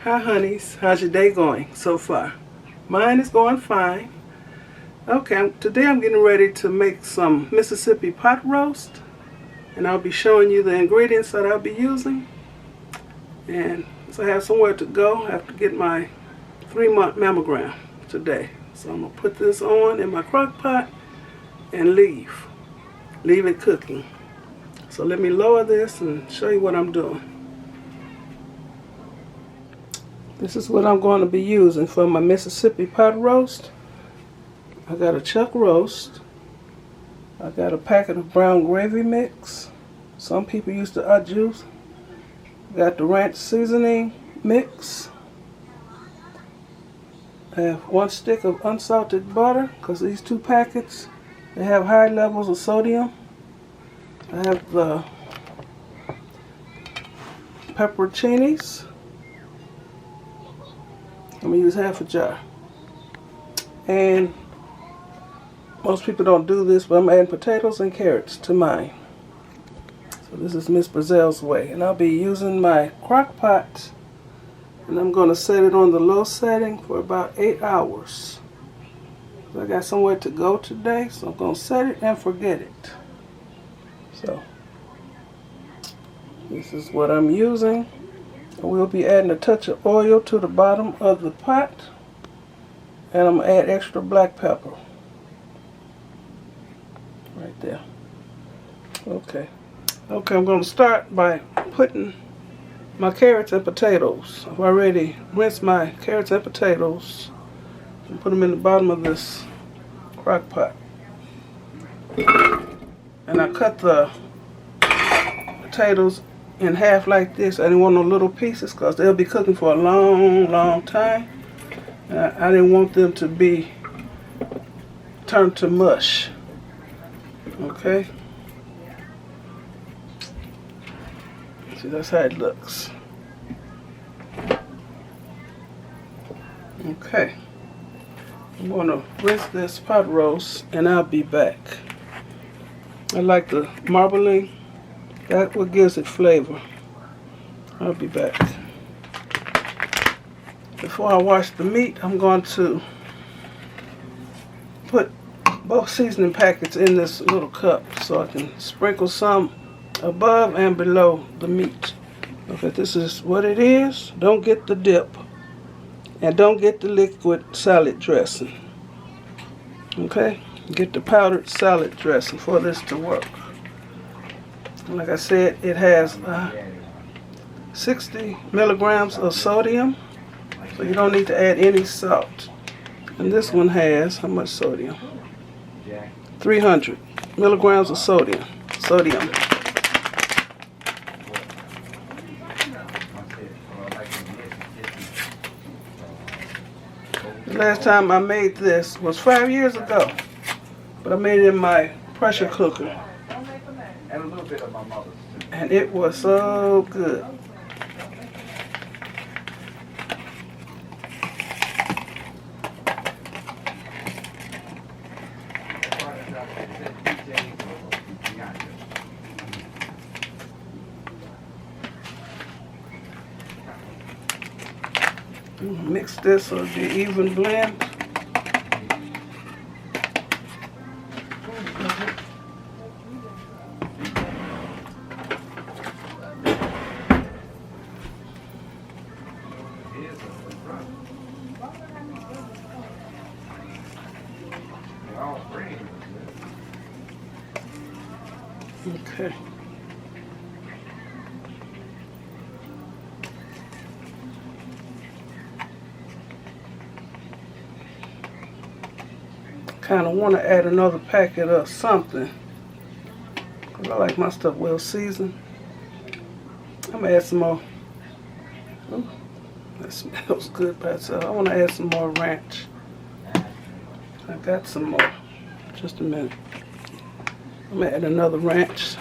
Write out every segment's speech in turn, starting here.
Hi honeys, how's your day going so far? Mine is going fine. Okay, today I'm getting ready to make some Mississippi pot roast, and I'll be showing you the ingredients that I'll be using. And so I have somewhere to go. I have to get my 3-month mammogram today. So I'm going to put this on in my crock pot and leave it cooking. So let me lower this and show you what I'm doing. This is what I'm going to be using for my Mississippi pot roast. I got a chuck roast. I got a packet of brown gravy mix. Some people use the juice. Got the ranch seasoning mix. I have 1 stick of unsalted butter because these 2 packets, they have high levels of sodium. I have the pepperoncinis. I'm going to use half a jar. And most people don't do this, but I'm adding potatoes and carrots to mine. So this is MzBrazell's way. And I'll be using my crock pot, and I'm going to set it on the low setting for about 8 hours. I got somewhere to go today, so I'm going to set it and forget it. So this is what I'm using. We'll be adding a touch of oil to the bottom of the pot, and I'm going to add extra black pepper right there. Okay, I'm going to start by putting my carrots and potatoes. I've already rinsed my carrots and potatoes and put them in the bottom of this crock pot. And I cut the potatoes in half like this. I didn't want no little pieces because they'll be cooking for a long time. And I didn't want them to be turned to mush. Okay. See, that's how it looks. Okay. I'm going to rinse this pot roast and I'll be back. I like the marbling. That's what gives it flavor. I'll be back. Before I wash the meat, I'm going to put both seasoning packets in this little cup so I can sprinkle some above and below the meat. Okay, this is what it is. Don't get the dip. And don't get the liquid salad dressing. Okay? Get the powdered salad dressing for this to work. Like I said, it has 60 milligrams of sodium, so you don't need to add any salt. And this one has, how much sodium? 300 milligrams of sodium. The last time I made this was 5 years ago, but I made it in my pressure cooker. And a little bit of my mother's too. And it was so good. Mix this so it'll be even blend. Okay. Kind of want to add another packet of something because I like my stuff well seasoned. I'm going to add some more. Ooh, that smells good by itself. I want to add some more ranch. I got some more. Just a minute. I'm going to add another ranch.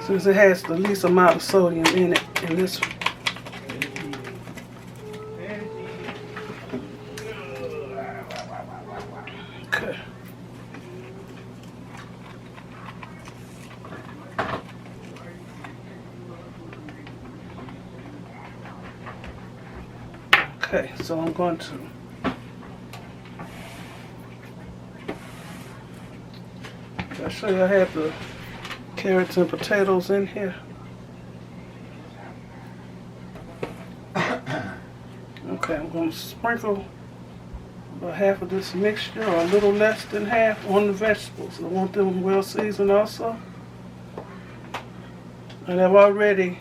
Since it has the least amount of sodium in it, in this. Okay. Okay, so I'm going to I'll show you I have the carrots and potatoes in here. Okay, I'm going to sprinkle about half of this mixture, or a little less than half, on the vegetables. I want them well seasoned also. And I've already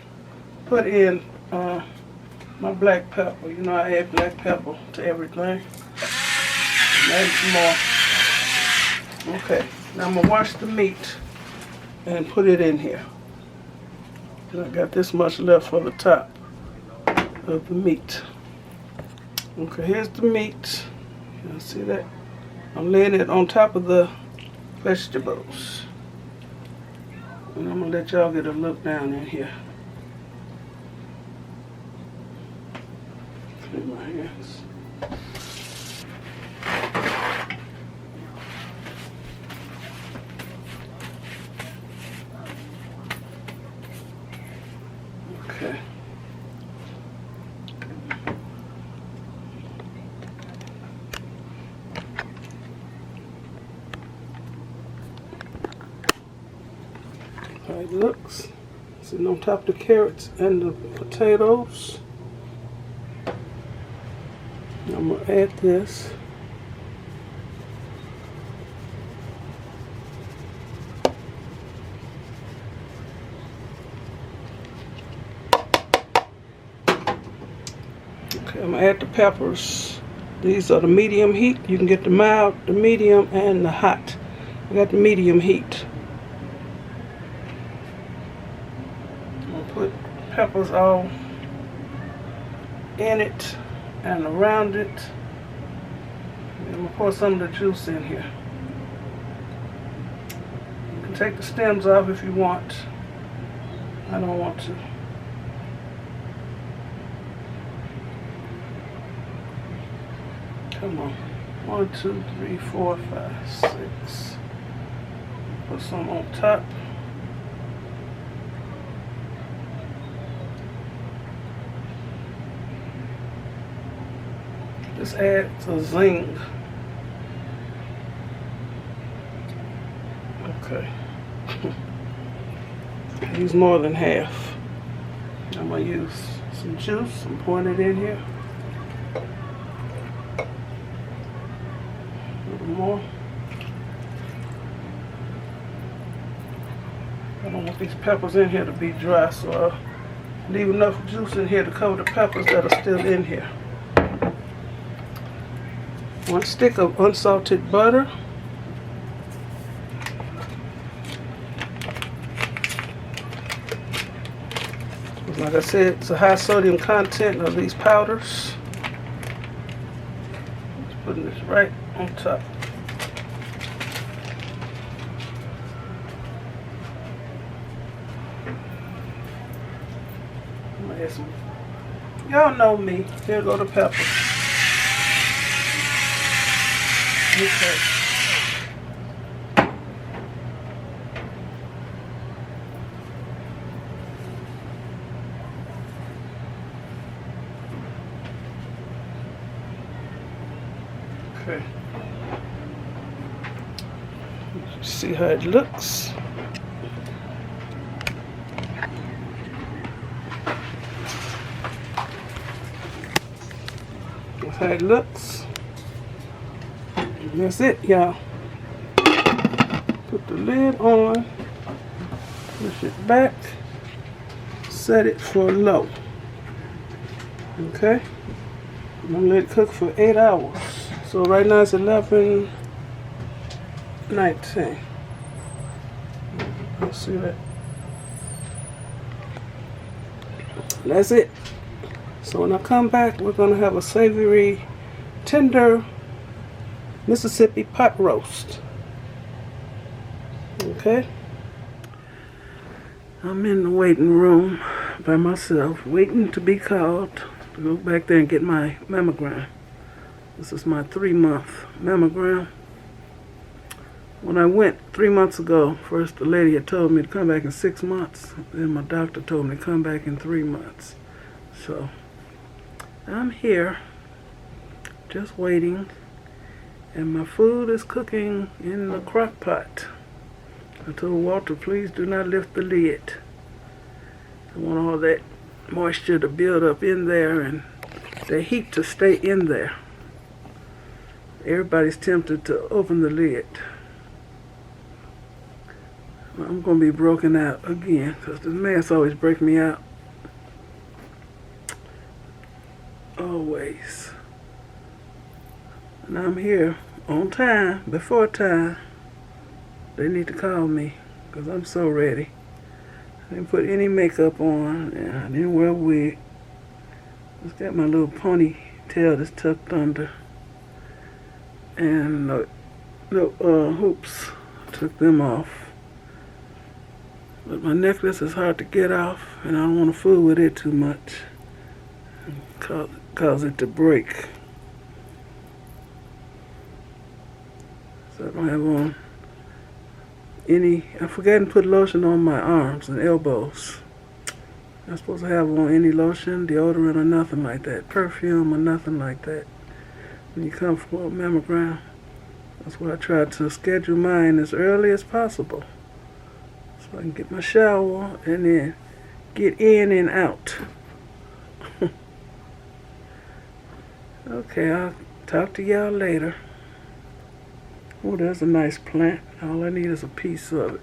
put in my black pepper. You know I add black pepper to everything. Add some more. Okay, now I'm going to wash the meat and put it in here. And I got this much left for the top of the meat. Okay, here's the meat. You see that? I'm laying it on top of the vegetables. And I'm going to let y'all get a look down in here. Clean my hands. Okay. How it looks. Sitting on top of the carrots and the potatoes. I'm going to add this. Okay, I'm going to add the peppers. These are the medium heat. You can get the mild, the medium, and the hot. I got the medium heat. Put peppers all in it and around it. And I'm going to pour some of the juice in here. You can take the stems off if you want. I don't want to. Come on. 1, 2, 3, 4, 5, 6. Put some on top. This adds a zing. Okay. Use more than half. I'm going to use some juice. I'm pouring it in here. A little more. I don't want these peppers in here to be dry, so I'll leave enough juice in here to cover the peppers that are still in here. 1 stick of unsalted butter. Like I said, it's a high sodium content of these powders. Just putting this right on top. I'm gonna add some. Y'all know me. Here go the pepper. Okay. Okay. See how it looks. That's how it looks. And that's it, y'all. Put the lid on, push it back, set it for low. Okay? I'm gonna let it cook for 8 hours. So right now it's 11:19. Let's see that. That's it. So when I come back, we're gonna have a savory, tender Mississippi pot roast. Okay? I'm in the waiting room by myself, waiting to be called to go back there and get my mammogram. This is my 3-month mammogram. When I went 3 months ago, first the lady had told me to come back in 6 months. Then my doctor told me to come back in 3 months. So I'm here. just waiting. And my food is cooking in the crock pot. I told Walter, please do not lift the lid. I want all that moisture to build up in there and the heat to stay in there. Everybody's tempted to open the lid. I'm going to be broken out again because the mess always breaks me out. Always. And I'm here on time, before time. They need to call me because I'm so ready. I didn't put any makeup on and I didn't wear a wig. Just got my little ponytail that's tucked under. And the hoops, took them off. But my necklace is hard to get off and I don't want to fool with it too much. Cause it to break. So I don't have on any, I forgot to put lotion on my arms and elbows. I'm not supposed to have on any lotion, deodorant or nothing like that, perfume or nothing like that. When you come for a mammogram, that's why I try to schedule mine as early as possible. So I can get my shower and then get in and out. Okay, I'll talk to y'all later. Oh, there's a nice plant. All I need is a piece of it.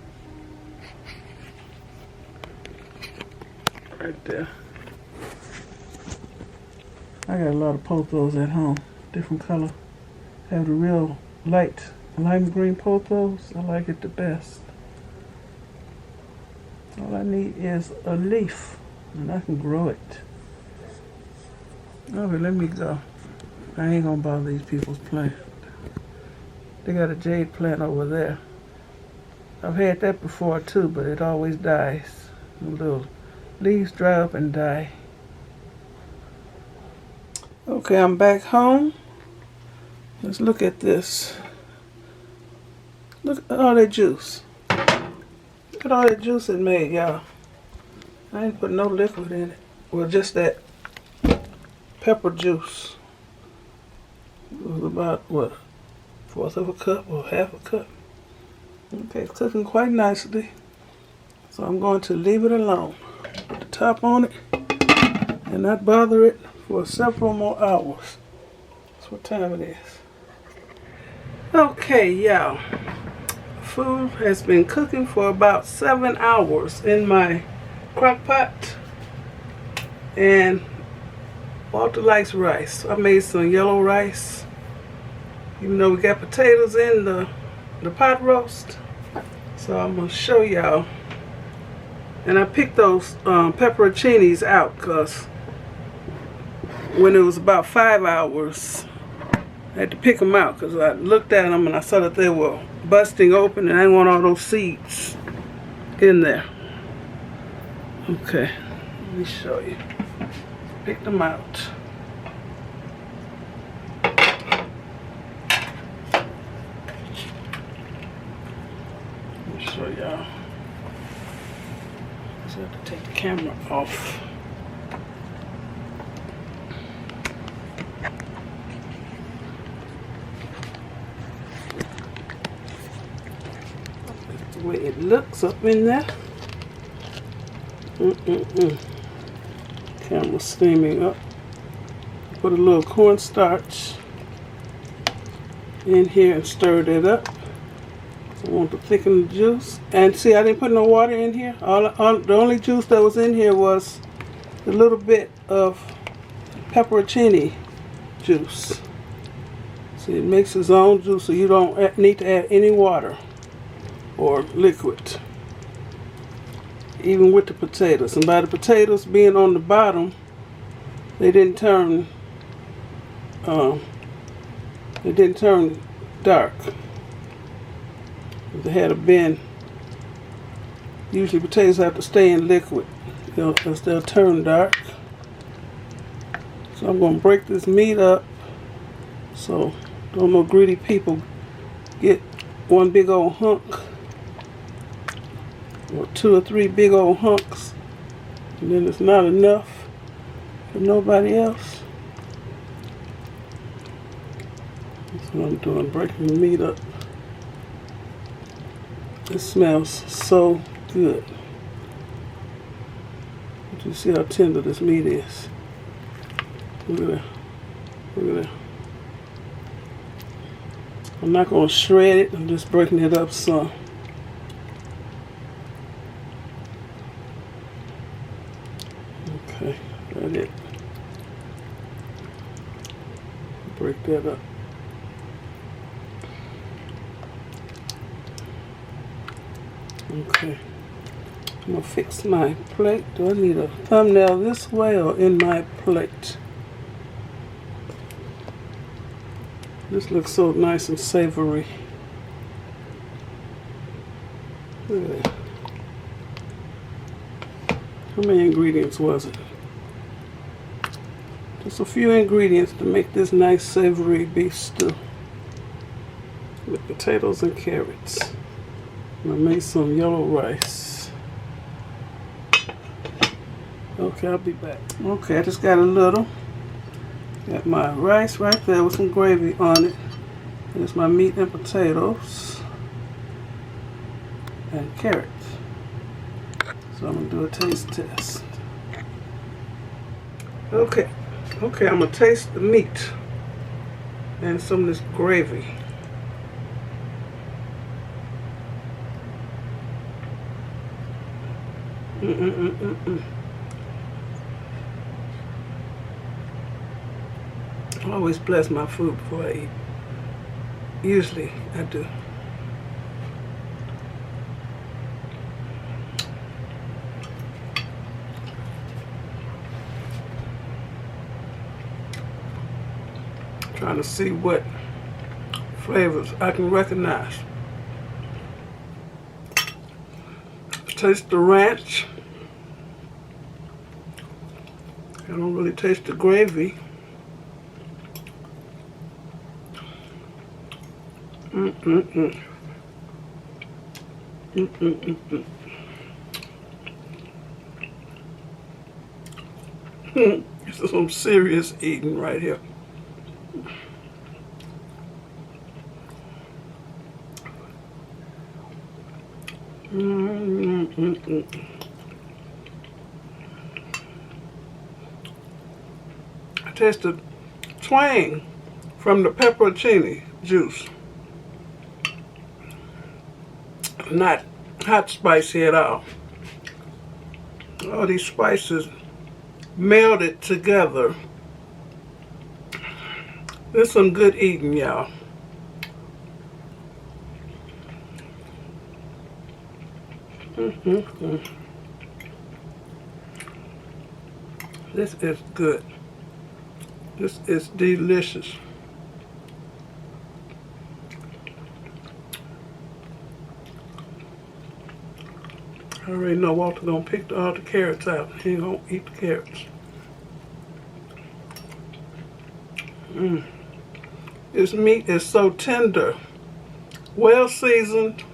Right there. I got a lot of pothos at home. Different color. I have the real light lime green pothos. I like it the best. All I need is a leaf and I can grow it. Okay, let me go. I ain't gonna bother these people's plant. They got a jade plant over there. I've had that before too, but it always dies. The little leaves dry up and die. Okay, I'm back home. Let's look at this. Look at all that juice. Look at all that juice it made, y'all. I ain't put no liquid in it. Well, just that pepper juice. It was about, what, 1/4 of a cup or 1/2 a cup. Okay, it's cooking quite nicely. So I'm going to leave it alone. Put the top on it and not bother it for several more hours. That's what time it is. Okay, y'all. Food has been cooking for about 7 hours in my crock pot. And Walter likes rice. So I made some yellow rice. Even though we got potatoes in the pot roast. So I'm going to show y'all. And I picked those pepperoncinis out because when it was about 5 hours, I had to pick them out because I looked at them and I saw that they were busting open and I didn't want all those seeds in there. Okay, let me show you. Pick them out. Let me show y'all. So I have to take the camera off. That's the way it looks up in there. Camera steaming up. Put a little cornstarch in here and stirred it up. I want to thicken the juice. And see, I didn't put no water in here. The only juice that was in here was a little bit of pepperocini juice. See, it makes its own juice, so you don't need to add any water or liquid. Even with the potatoes. And by the potatoes being on the bottom, they didn't turn dark. If they had been, usually potatoes have to stay in liquid, you know, because they'll turn dark. So I'm going to break this meat up so don't no greedy people get one big old hunk or 2 or 3 big old hunks and then it's not enough for nobody else. That's what I'm doing, breaking the meat up. It smells so good. But you see how tender this meat is. Look at that. Look at that. I'm not going to shred it. I'm just breaking it up some. Okay, that's it. Break that up. Okay. I'm going to fix my plate. Do I need a thumbnail this way or in my plate? This looks so nice and savory. Look at that. How many ingredients was it? Just a few ingredients to make this nice savory beef stew with potatoes and carrots. And I made some yellow rice. Okay, I'll be back. Okay, I just got a little. Got my rice right there with some gravy on it. There's my meat and potatoes and carrots. So I'm gonna do a taste test. Okay, I'm gonna taste the meat and some of this gravy. I always bless my food before I eat. Usually I do. Trying to see what flavors I can recognize. Taste the ranch. I don't really taste the gravy. This is some serious eating right here. I taste the twang from the pepperocini juice. Not hot spicy at all. All these spices melded together. There's some good eating, y'all. This is good. This is delicious. I already know Walter gonna pick all the carrots out. He ain't gonna eat the carrots. This meat is so tender, well seasoned.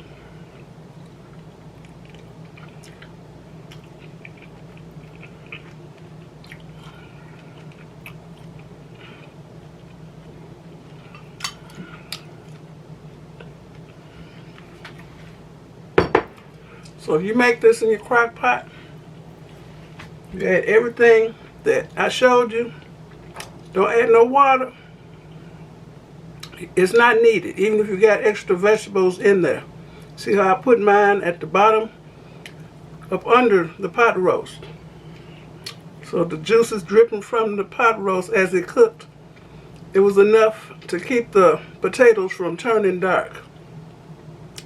So if you make this in your crock pot, you add everything that I showed you. Don't add no water. It's not needed, even if you got extra vegetables in there. See how I put mine at the bottom, up under the pot roast. So the juice is dripping from the pot roast as it cooked. It was enough to keep the potatoes from turning dark.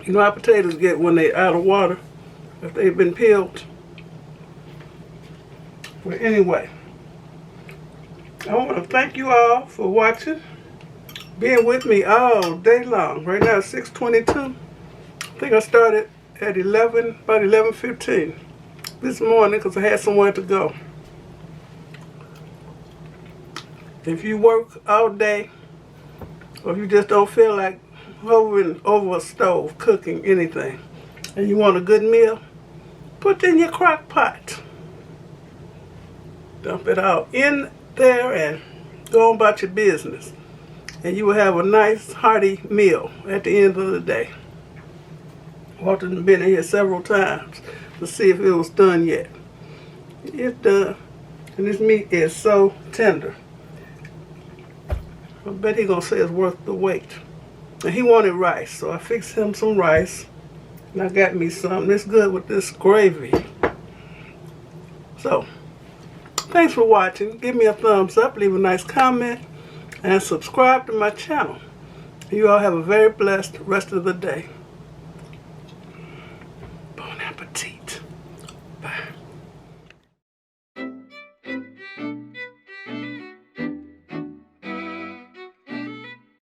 You know how potatoes get when they're out of water, if they've been peeled. Well, anyway, I want to thank you all for watching, being with me all day long. Right now it's 6:22. I think I started at about 11:15 this morning because I had somewhere to go. If you work all day, or if you just don't feel like hovering over a stove cooking anything, and you want a good meal, put it in your crock pot. Dump it out in there and go on about your business. and you will have a nice hearty meal at the end of the day. Walter's been in here several times to see if it was done yet. It's done, and this meat is so tender. I bet he's gonna say it's worth the wait. And he wanted rice, so I fixed him some rice, and I got me some. It's good with this gravy. So, thanks for watching. Give me a thumbs up, leave a nice comment, and subscribe to my channel. You all have a very blessed rest of the day.